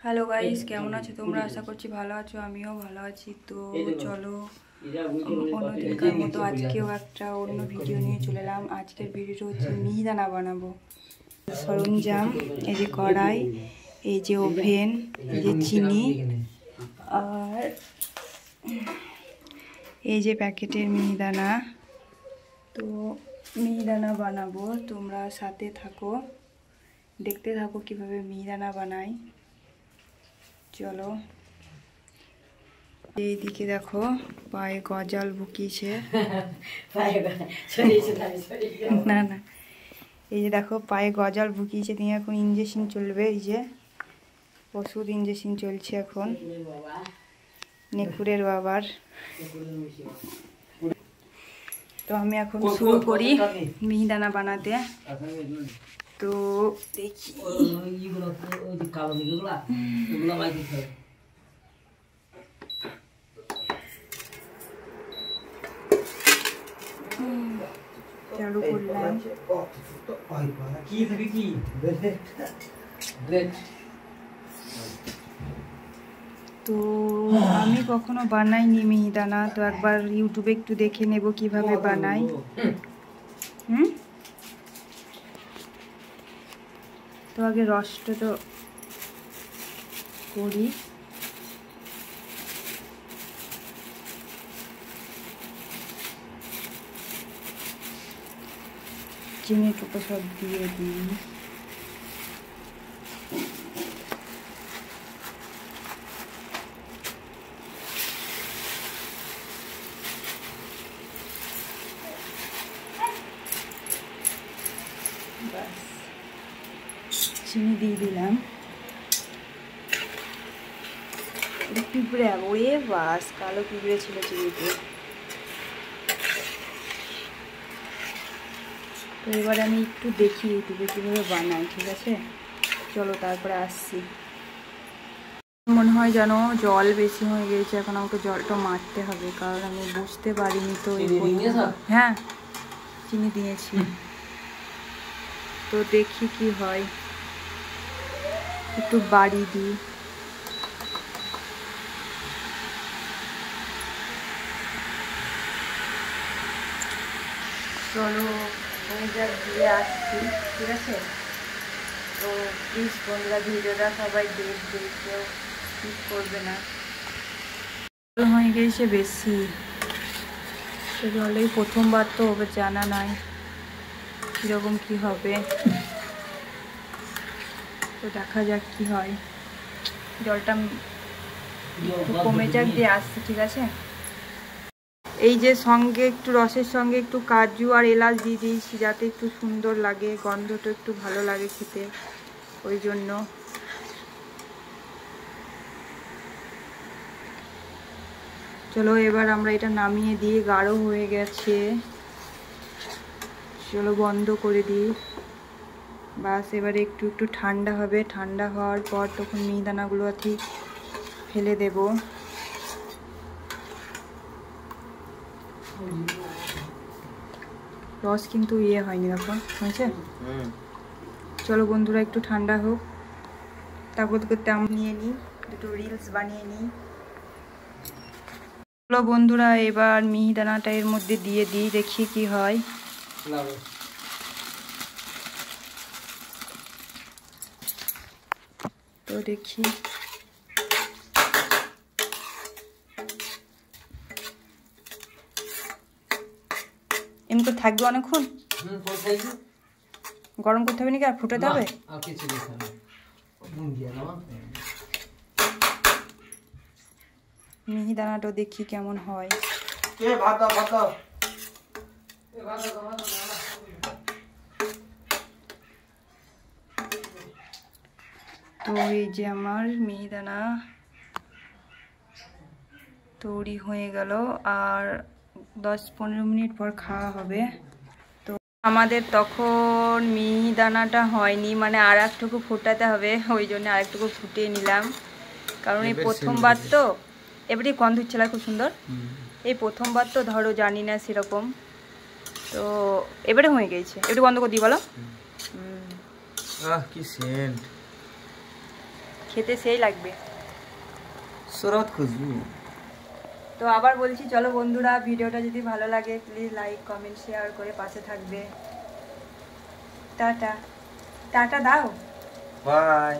Hello guys, কেমন আছো তোমরা? আশা করছি ভালো আছো, আমিও ভালো আছি। তো চলো অন্যদিনকার মতো আজকেও একটা অন্য ভিডিও নিয়ে চলে এলাম। আজকের ভিডিওটা হচ্ছে মিহিদানা বানাবো। সরঞ্জাম এই যে কড়াই, এই যে ওভেন, এই যে চিনি, আর এই যে প্যাকেটের মিহিদানা। তো মিহিদানা বানাবো, তোমরা সাথে থাকো, দেখতে থাকো কিভাবে মিহিদানা বানাই। চলো। এইদিকে দেখো পায়ে গজাল বুকিয়েছে। না না, এই যে দেখো পায়ে গজাল বুকিয়েছে, দিয়ে এখন ইঞ্জেকশন চলবে। এই যে ওষুধ ইঞ্জেকশন চলছে এখন নেকুরের বাবার। তো আমি এখন শুরু করি মিহিদানা বানাতে। তো দেখি চালু করলাম। তো আমি কখনো বানাইনি মিহিদানা, তো একবার ইউটিউবে একটু দেখে নেব কিভাবে বানাই। তো আগে রসটা তো করি। চিনিটুকু সব দিয়ে দিই। চিনি দিয়ে দিলাম। পিঁপড়ে, ওরে বাস, কালো পিঁপড়ে ছিল চিনিতে। তো এবার আমি একটু দেখি ইউটিউবে কীভাবে বানাই, ঠিক আছে? চলো তারপরে আসছি। মনে হয় যেন জল বেশি হয়ে গেছে, এখন আমাকে জলটা মারতে হবে, কারণ আমি বুঝতে পারিনি। তো হ্যাঁ, চিনি দিয়েছি। তো দেখি কি হয়, একটু বাড়ি দিই। চলো দিয়ে আসছি, ঠিক আছে? তো প্লিজ বন্ধুরা ভিডিওটা সবাই দেখবে, কেউ স্কিপ করবে না। হয়ে গেছে বেশি, অলরেডি প্রথমবার তো ওকে জানা নাই কীরকম কি হবে। তো দেখা যাক কি হয়। জলটা একটু কমে যাক, দিয়ে আসছি, ঠিক আছে? এই যে সঙ্গে একটু রসের সঙ্গে একটু কাজু আর এলাচ দিয়ে দিয়েছি, যাতে একটু সুন্দর লাগে, গন্ধটা একটু ভালো লাগে খেতে, ওই জন্য। চলো এবার আমরা এটা নামিয়ে দিই, গাঢ় হয়ে গেছে। চলো বন্ধ করে দিই। বাস এবারে একটু একটু ঠান্ডা হবে, ঠান্ডা হওয়ার পর তখন মিহিদানাগুলো ঠিক ফেলে দেব। রস কিন্তু হয়নি, দেখো হয়েছে। চলো বন্ধুরা একটু ঠান্ডা হোক, তারপর করতে আমি নিয়ে নিই, দুটো রিলস বানিয়ে নিই। চলো বন্ধুরা এবার মিহিদানাটা এর মধ্যে দিয়ে দিই, দেখি কি হয়। তো দেখি এমনি থাকবে অনেকক্ষণ, গরম করতে হবে নাকি আর ফুটাতে হবে? মিহিদানাটা দেখি কেমন হয়। তো এই যে আমার মিহিদানা তৈরি হয়ে গেল, আর 10-15 মিনিট পর খাওয়া হবে। তো আমাদের তখন মিহিদানাটা হয়নি, মানে আর একটুকু ফোটাতে হবে, ওই জন্য আর একটুকু ফুটিয়ে নিলাম, কারণ এই প্রথমবার তো। এবারে গন্ধ হচ্ছিল খুব সুন্দর, এই প্রথমবার তো ধরো জানি না সেরকম। তো এবারে হয়ে গেছে, একটু বন্ধ করে দিই বলো। কি সেন্ট, খেতে সেই লাগবে। সুরত খুঁজবি। তো আবার বলছি, চলো বন্ধুরা, ভিডিওটা যদি ভালো লাগে প্লিজ লাইক কমেন্ট শেয়ার করে পাশে থাকবে। টাটা টাটা দাও, বাই।